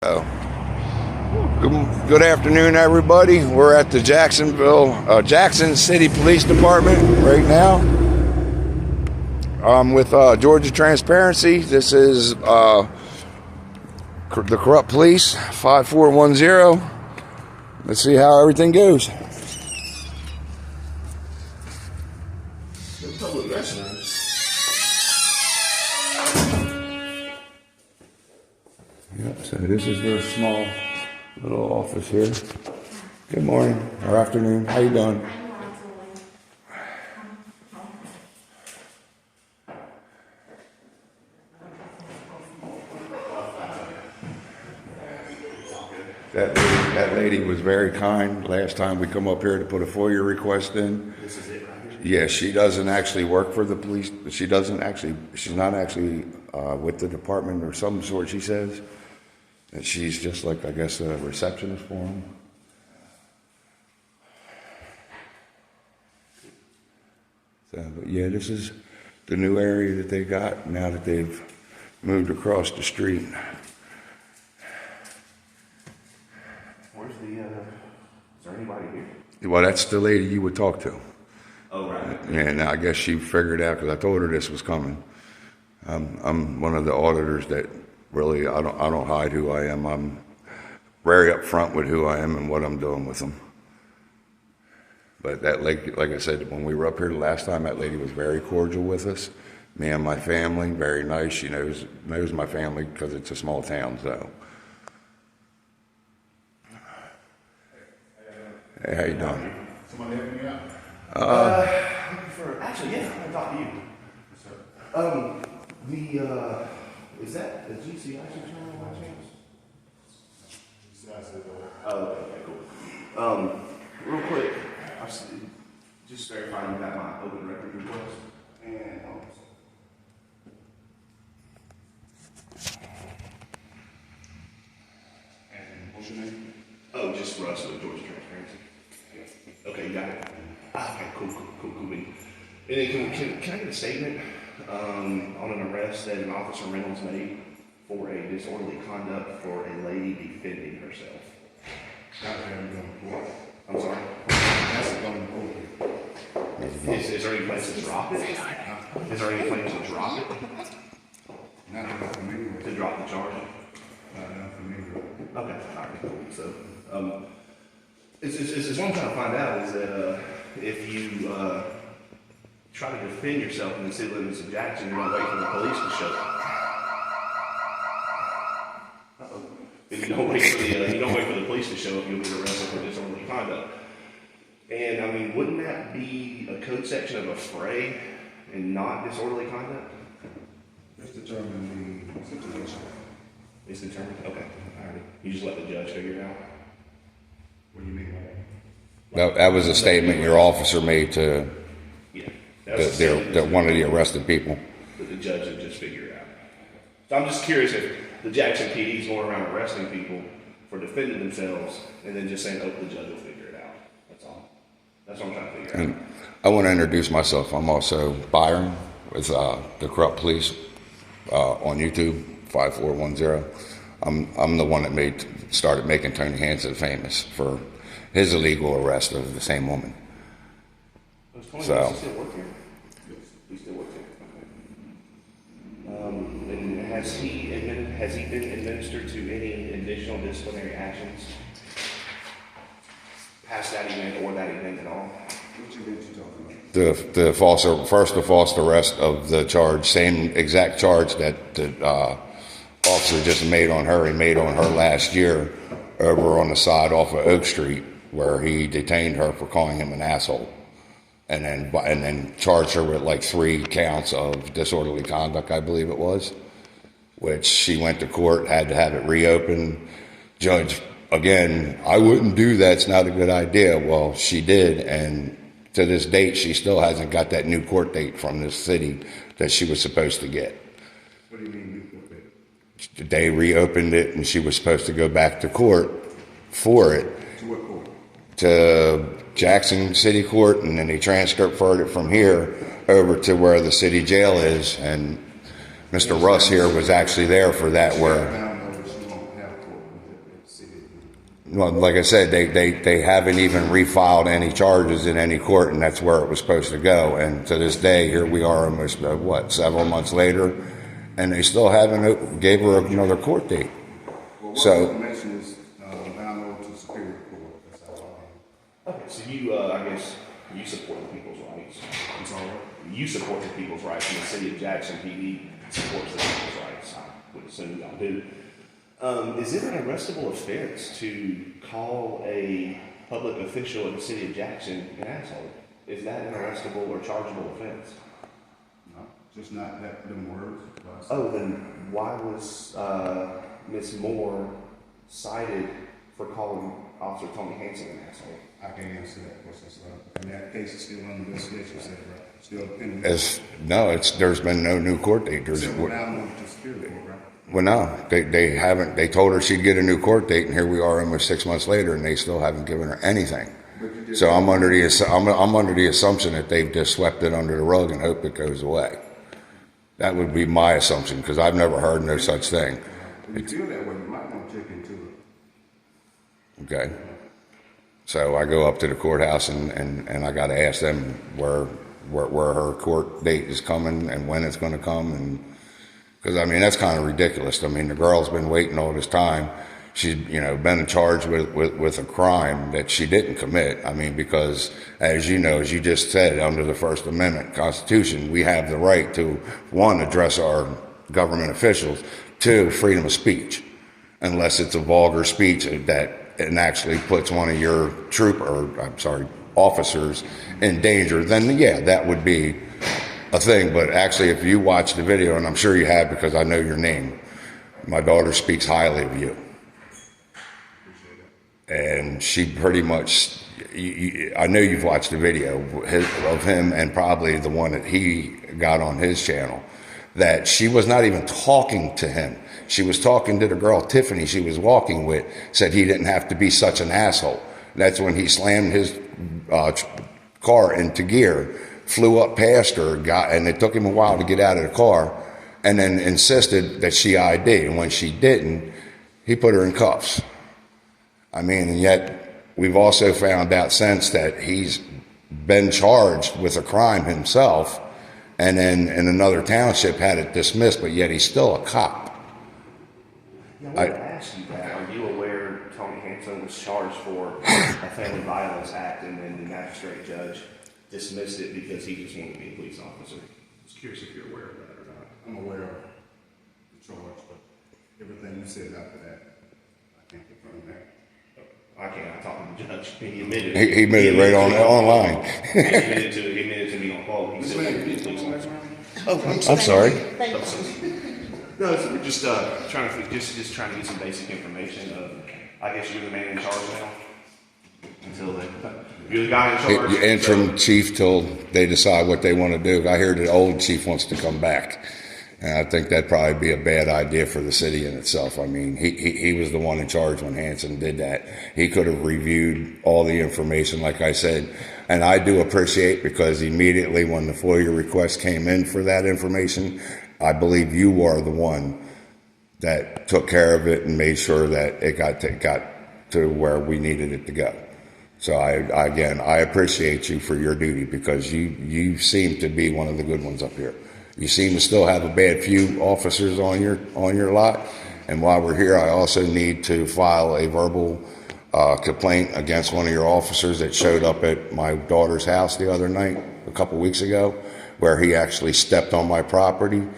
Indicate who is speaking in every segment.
Speaker 1: Oh. Good afternoon, everybody. We're at the Jackson City Police Department right now. I'm with Georgia Transparency. This is the Corrupt Police 5410. Let's see how everything goes.
Speaker 2: Public restrooms.
Speaker 1: Yep, so this is their small little office here. Good morning or afternoon. How you doing? That lady was very kind last time we come up here to put a FOIA request in.
Speaker 2: This is it right here?
Speaker 1: Yeah, she doesn't actually work for the police. She's not actually with the department or some sort, she says. And she's just like, I guess, a receptionist for them. So, but yeah, this is the new area that they got now that they've moved across the street.
Speaker 2: Where's the, is there anybody here?
Speaker 1: Well, that's the lady you would talk to.
Speaker 2: Oh, right.
Speaker 1: Yeah, now I guess she figured out because I told her this was coming. I'm one of the auditors that really, I don't hide who I am. I'm very upfront with who I am and what I'm doing with them. But that lady, like I said, when we were up here the last time, that lady was very cordial with us. Me and my family, very nice. She knows my family because it's a small town, so. Hey, how you doing?
Speaker 3: Somebody help me out?
Speaker 2: Actually, yeah, I'm gonna talk to you. Is that the GCI channel by chance? Oh, okay, cool. Real quick, just verifying you got my open record request. And,
Speaker 3: And what's your name?
Speaker 2: oh, just Russ with Georgia Transparency. Okay, you got it? Okay, cool. And then can I get a statement on an arrest that an Officer Reynolds made for a disorderly conduct for a lady defending herself? I'm sorry? Is there any place to drop it? Is there any place to drop it?
Speaker 3: Not enough for me.
Speaker 2: To drop the charge?
Speaker 3: Not enough for me.
Speaker 2: Okay, alright, cool. So, it's what I'm trying to find out is that, if you, try to defend yourself in the city limits of Jackson, you're gonna wait for the police to show up. Uh-oh. If you don't wait for the police to show up, you'll be arrested for disorderly conduct. And, I mean, wouldn't that be a code section of a fray and not disorderly conduct?
Speaker 3: Let's determine the situation.
Speaker 2: It's determined? Okay, alright. You just let the judge figure it out?
Speaker 3: What do you mean?
Speaker 1: That was a statement your officer made to
Speaker 2: Yeah.
Speaker 1: one of the arrested people.
Speaker 2: That the judge would just figure it out. So I'm just curious if the Jackson PD is going around arresting people for defending themselves and then just saying, oh, the judge will figure it out. That's all. That's what I'm trying to figure out.
Speaker 1: And I want to introduce myself. I'm also Byron with the Corrupt Police on YouTube, 5410. I'm the one that started making Tony Hansen famous for his illegal arrest of the same woman.
Speaker 2: Does Tony
Speaker 1: So-
Speaker 2: Hansen still work here? He still works here. Okay. And has he been administered to any additional disciplinary actions past that event or that event at all?
Speaker 3: What you talking about?
Speaker 1: The false arrest of the charge, same exact charge that the officer just made on her. He made on her last year over on the side off of Oak Street, where he detained her for calling him an asshole, and then charged her with like 3 counts of disorderly conduct, I believe it was, which she went to court, had to have it reopened. Judge, again, I wouldn't do that. It's not a good idea. Well, she did, and to this date, she still hasn't got that new court date from this city that she was supposed to get.
Speaker 3: What do you mean new court date?
Speaker 1: They reopened it, and she was supposed to go back to court for it.
Speaker 3: To what court?
Speaker 1: To Jackson City Court, and then they transferred it from here over to where the city jail is, and Mr. Russ here was actually there for that where,
Speaker 3: Down there, she won't have court.
Speaker 1: Well, like I said, they haven't even refiled any charges in any court, and that's where it was supposed to go. And to this day, here we are almost, several months later, and they still haven't gave her another court date.
Speaker 3: Well, what
Speaker 1: So-
Speaker 3: information is downloaded to Superior Court? That's all I
Speaker 2: Okay, so you, I guess, you support the people's rights.
Speaker 3: I'm sorry.
Speaker 2: You support the people's rights, and the city of Jackson PD supports the people's rights. I would assume y'all do. Is it an arrestable offense to call a public official in the city of Jackson an asshole? Is that an arrestable or chargeable offense?
Speaker 3: No, just not that them words. But I said-
Speaker 2: Oh, then why was Miss Moore cited for calling Officer Tony Hanson an asshole?
Speaker 3: I can't answer that question, sir. And that case is still under investigation, you said, right? Still pending.
Speaker 1: There's been no new court date.
Speaker 3: Still downloaded to Superior Court, right?
Speaker 1: Well, no, they haven't. They told her she'd get a new court date, and here we are almost 6 months later, and they still haven't given her anything. So I'm under the assumption that they've just swept it under the rug and hope it goes away. That would be my assumption, because I've never heard no such thing.
Speaker 3: If you feel that way, you might want to check into it.
Speaker 1: Okay. So I go up to the courthouse and I got to ask them where her court date is coming and when it's going to come. And because, I mean, that's kind of ridiculous. I mean, the girl's been waiting all this time. She's, been charged with a crime that she didn't commit. I mean, because as you know, as you just said, under the First Amendment Constitution, we have the right to, one, address our government officials, two, freedom of speech, unless it's a vulgar speech that and actually puts one of your officers in danger, then yeah, that would be a thing. But actually, if you watch the video, and I'm sure you have because I know your name, my daughter speaks highly of you. And she pretty much, I know you've watched the video of him and probably the one that he got on his channel, that she was not even talking to him. She was talking to the girl, Tiffany, she was walking with, said he didn't have to be such an asshole. That's when he slammed his car into gear, flew up past her, and it took him a while to get out of the car, and then insisted that she ID. And when she didn't, he put her in cuffs. I mean, and yet we've also found out since that he's been charged with a crime himself, and then in another township had it dismissed, but yet he's still a cop.
Speaker 2: Yeah, I wanted to ask you that. Are you aware Tony Hanson was charged for a family violence act, and then the magistrate judge dismissed it because he just wanted to be a police officer?
Speaker 3: I was curious if you're aware of that or not. I'm aware of the charge, but everything you said after that, I can't confirm that.
Speaker 2: I can't. I talked to the judge. He admitted.
Speaker 1: He admitted right online.
Speaker 2: He admitted to me on call. He said he wanted to be a police officer.
Speaker 1: Oh, I'm sorry.
Speaker 2: No, it's just trying to just trying to get some basic information. I guess you're the man in charge now. Until then, you're the guy in charge.
Speaker 1: Interim chief till they decide what they want to do. I hear the old chief wants to come back, and I think that'd probably be a bad idea for the city in itself. I mean, he was the one in charge when Hanson did that. He could have reviewed all the information, like I said, and I do appreciate, because immediately when the FOIA request came in for that information, I believe you are the one that took care of it and made sure that it got to where we needed it to go. So I appreciate you for your duty, because you seem to be one of the good ones up here. You seem to still have a bad few officers on your lot. And while we're here, I also need to file a verbal complaint against one of your officers that showed up at my daughter's house the other night, a couple weeks ago, where he actually stepped on my property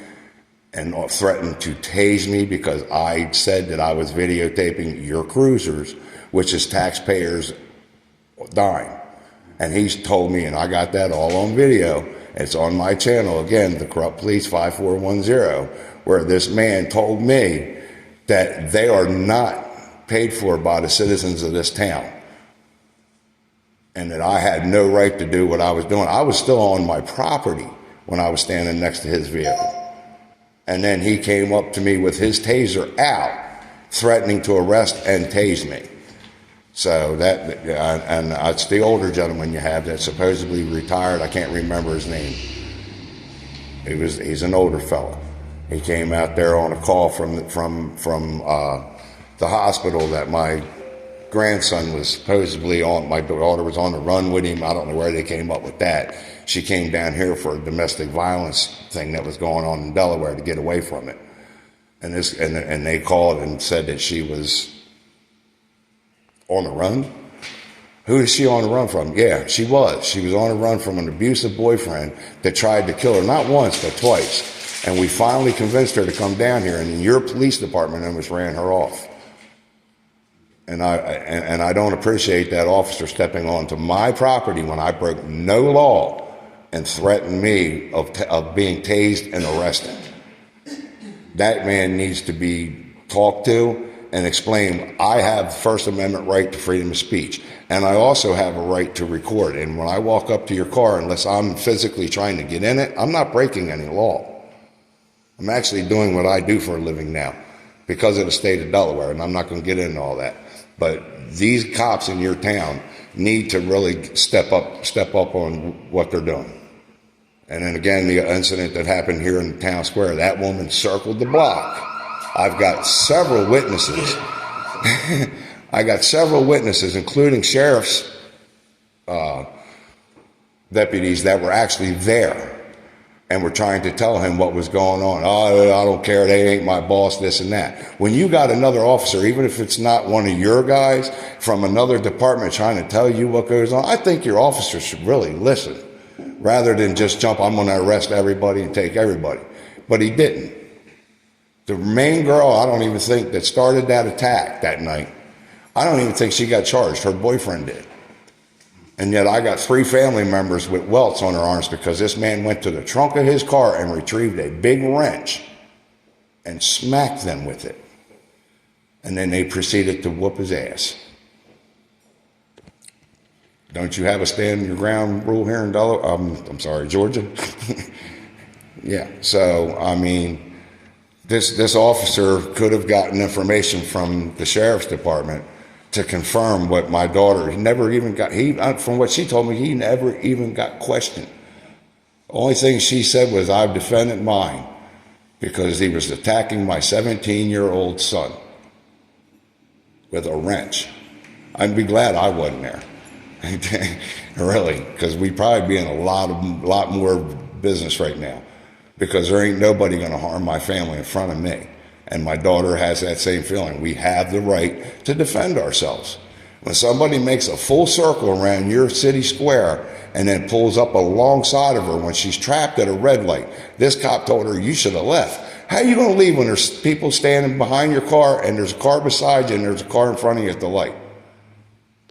Speaker 1: and threatened to tase me because I said that I was videotaping your cruisers, which is taxpayers' dime. And he's told me, and I got that all on video, it's on my channel, again, the Corrupt Police 5410, where this man told me that they are not paid for by the citizens of this town, and that I had no right to do what I was doing. I was still on my property when I was standing next to his vehicle. And then he came up to me with his taser out, threatening to arrest and tase me. So and it's the older gentleman you have that supposedly retired. I can't remember his name. He's an older fellow. He came out there on a call from the hospital that my grandson was supposedly on, my daughter was on the run with him. I don't know where they came up with that. She came down here for a domestic violence thing that was going on in Delaware to get away from it. And they called and said that she was on the run. Who is she on the run from? Yeah, she was. She was on the run from an abusive boyfriend that tried to kill her, not once, but twice. And we finally convinced her to come down here, and your police department almost ran her off. And I don't appreciate that officer stepping onto my property when I broke no law and threatened me of being tased and arrested. That man needs to be talked to and explain, I have First Amendment right to freedom of speech, and I also have a right to record. And when I walk up to your car, unless I'm physically trying to get in it, I'm not breaking any law. I'm actually doing what I do for a living now because of the state of Delaware, and I'm not going to get into all that. But these cops in your town need to really step up on what they're doing. And then again, the incident that happened here in the town square, that woman circled the block. I've got several witnesses. I got several witnesses, including sheriff's deputies that were actually there and were trying to tell him what was going on. Oh, I don't care. They ain't my boss, this and that. When you got another officer, even if it's not one of your guys from another department trying to tell you what goes on, I think your officer should really listen rather than just jump, I'm going to arrest everybody and take everybody. But he didn't. The main girl, I don't even think, that started that attack that night, I don't even think she got charged. Her boyfriend did. And yet I got 3 family members with welts on their arms because this man went to the trunk of his car and retrieved a big wrench and smacked them with it. And then they proceeded to whoop his ass. Don't you have a stand your ground rule here in Delaware? I'm sorry, Georgia? Yeah, so, I mean, this officer could have gotten information from the sheriff's department to confirm what my daughter, he never even got, from what she told me, he never even got questioned. The only thing she said was, I've defended mine because he was attacking my 17-year-old son with a wrench. I'd be glad I wasn't there. Really, because we'd probably be in a lot more business right now. Because there ain't nobody going to harm my family in front of me. And my daughter has that same feeling. We have the right to defend ourselves. When somebody makes a full circle around your city square and then pulls up alongside of her when she's trapped at a red light, this cop told her, you should have left. How are you going to leave when there's people standing behind your car and there's a car beside you and there's a car in front of you at the light?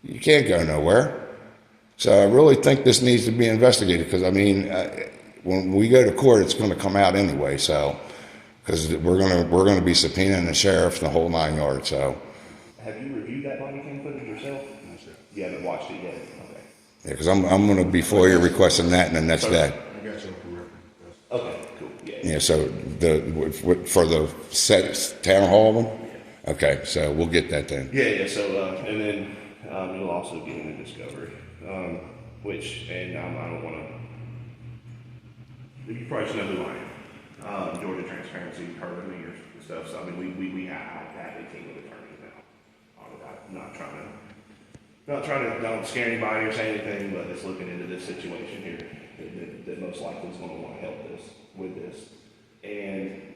Speaker 1: You can't go nowhere. So I really think this needs to be investigated because, I mean, when we go to court, it's going to come out anyway. So, because we're going to be subpoenaing the sheriff and the whole 9 yards. So,
Speaker 2: have you reviewed that body cam footage yourself?
Speaker 3: Not sure.
Speaker 2: You haven't watched it yet. Okay.
Speaker 1: yeah, because I'm going to be FOIA requesting that in the next day.
Speaker 3: I got your record.
Speaker 2: Okay, cool. Yeah.
Speaker 1: Yeah. So for the set town hall one. Yeah. Okay. So we'll get that then.
Speaker 2: Yeah. So and then you'll also get into discovery, which and I don't want to. You probably should know who I am. Georgia Transparency, you've heard of me or stuff. So I mean, we have a team of attorneys now. I'm not trying to don't scare anybody or say anything, but it's looking into this situation here that most likely is going to want to help us with this. And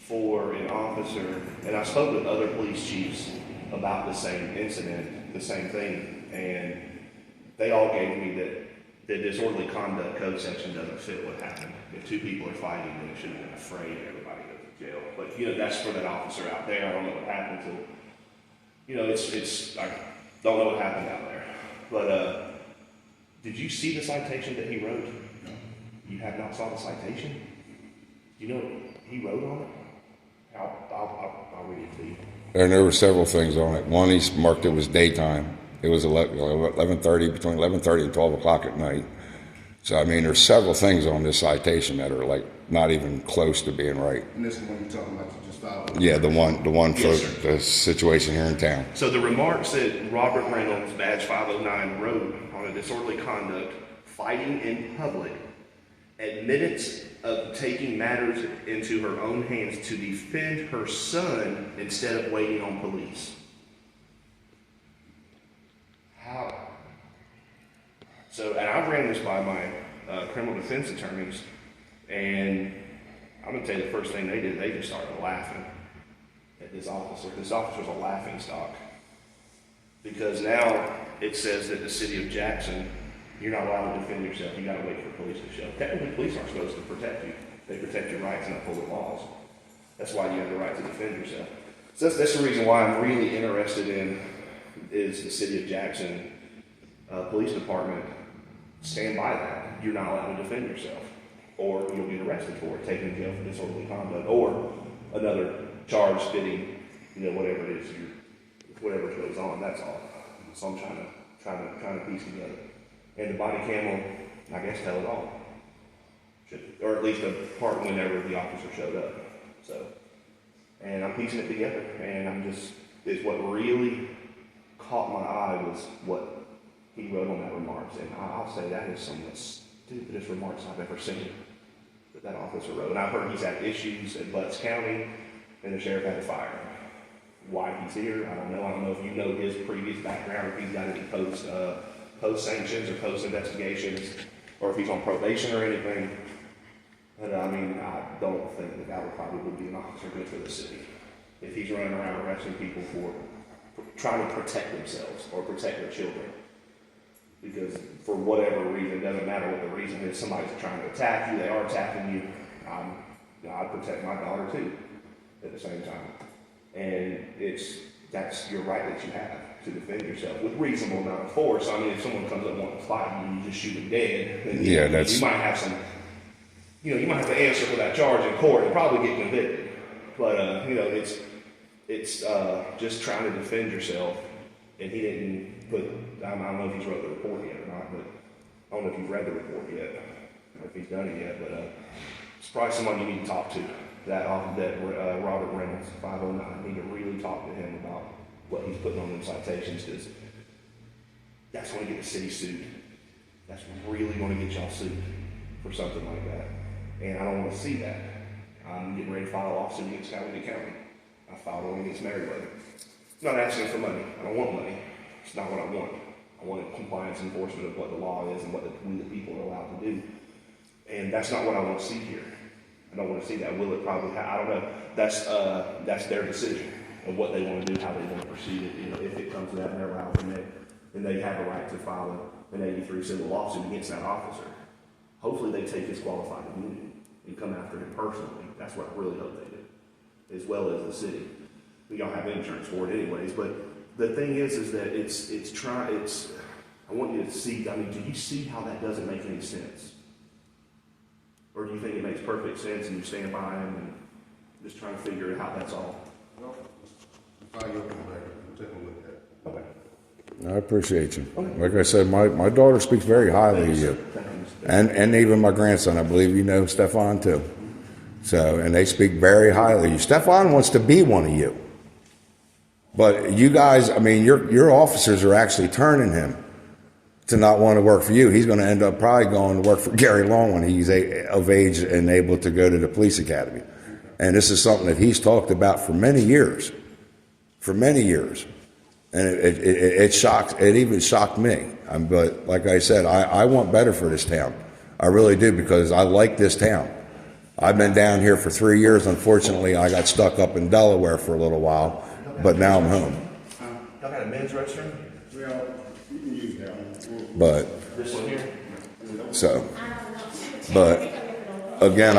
Speaker 2: for an officer, and I spoke with other police chiefs about the same incident, the same thing, and they all gave me that the disorderly conduct code section doesn't fit what happened. If 2 people are fighting, then it should have been afraid and everybody goes to jail. But, that's for that officer out there. I don't know what happened to, I don't know what happened out there. But, did you see the citation that he wrote?
Speaker 3: No.
Speaker 2: You have not saw the citation? You know what he wrote on it? I'll read it to you.
Speaker 1: And there were several things on it. One, he marked it was daytime. It was 11:30, between 11:30 and 12 o'clock at night. So, I mean, there's several things on this citation that are, like, not even close to being right.
Speaker 3: And this is the one you're talking about, you just filed?
Speaker 1: Yeah, the one for
Speaker 2: Yes, sir.
Speaker 1: the situation here in town.
Speaker 2: So the remarks that Robert Reynolds, badge 509, wrote on a disorderly conduct, fighting in public, admittance of taking matters into her own hands to defend her son instead of waiting on police. So, and I ran this by my criminal defense attorneys, and I'm gonna tell you the first thing they did, they just started laughing at this officer. This officer's a laughing stock. Because now it says that the city of Jackson, you're not allowed to defend yourself, you gotta wait for police to show. Technically, police aren't supposed to protect you. They protect your rights and uphold the laws. That's why you have the right to defend yourself. So that's the reason why I'm really interested in is the city of Jackson police department stand by that. You're not allowed to defend yourself, or you'll get arrested for it, taken to jail for disorderly conduct, or another charge fitting, whatever it is, whatever goes on. That's all. So I'm trying to piece together. And the body cam will, I guess, tell it all, or at least the part whenever the officer showed up. So, and I'm piecing it together, and is what really caught my eye was what he wrote on that remarks, and I'll say that is some of the stupidest remarks I've ever seen that officer wrote. And I've heard he's had issues at Butts County, and the sheriff had to fire him. Why he's here, I don't know. I don't know if you know his previous background, if he's got any post sanctions or post investigations, or if he's on probation or anything. But I mean, I don't think that would probably be an officer good for the city if he's running around arresting people for trying to protect themselves or protect their children. Because for whatever reason, it doesn't matter what the reason is, somebody's trying to attack you, they are attacking you. I'd protect my daughter too at the same time. And that's your right that you have to defend yourself with reasonable amount of force. I mean, if someone comes up wanting to fight you, you just shoot them dead. Then you might have some, you might have to answer for that charge in court and probably get convicted. But, it's just trying to defend yourself. And he didn't put, I don't know if he's wrote the report yet or not, but I don't know if you've read the report yet, or if he's done it yet, but it's probably someone you need to talk to. That Robert Reynolds, 509, need to really talk to him about what he's putting on them citations, because that's going to get the city sued. That's really going to get y'all sued for something like that. And I don't want to see that. I'm getting ready to file a lawsuit against Coweta County. I filed one against Meriwether. I'm not asking for money. I don't want money. It's not what I want. I want a compliance enforcement of what the law is and what we the people are allowed to do. And that's not what I want to see here. I don't want to see that. Will it probably I don't know. That's their decision of what they want to do, how they want to proceed it. If it comes to that, they're allowed, then they have a right to file an 83 civil lawsuit against that officer. Hopefully they take his qualified immunity and come after him personally. That's what I really hope they do, as well as the city. We don't have insurance for it anyways, but the thing is that I want you to see, I mean, do you see how that doesn't make any sense? Or do you think it makes perfect sense and you stand by him and just trying to figure out how that's all?
Speaker 3: Well, file your record, we'll take a look at it.
Speaker 2: Okay.
Speaker 1: I appreciate you. Like I said, my daughter speaks very highly of you. And even my grandson, I believe you know Stefan too. So, and they speak very highly of you. Stefan wants to be one of you. But you guys, I mean, your officers are actually turning him to not want to work for you. He's going to end up probably going to work for Gary Long when he's of age and able to go to the police academy. And this is something that he's talked about for many years. For many years. And it even shocked me. But like I said, I want better for this town. I really do, because I like this town. I've been down here for 3 years. Unfortunately, I got stuck up in Delaware for a little while, but now I'm home.
Speaker 2: Y'all got a men's restroom?
Speaker 3: Well, you can use that one.
Speaker 1: But,
Speaker 2: This one here?
Speaker 1: so, but again,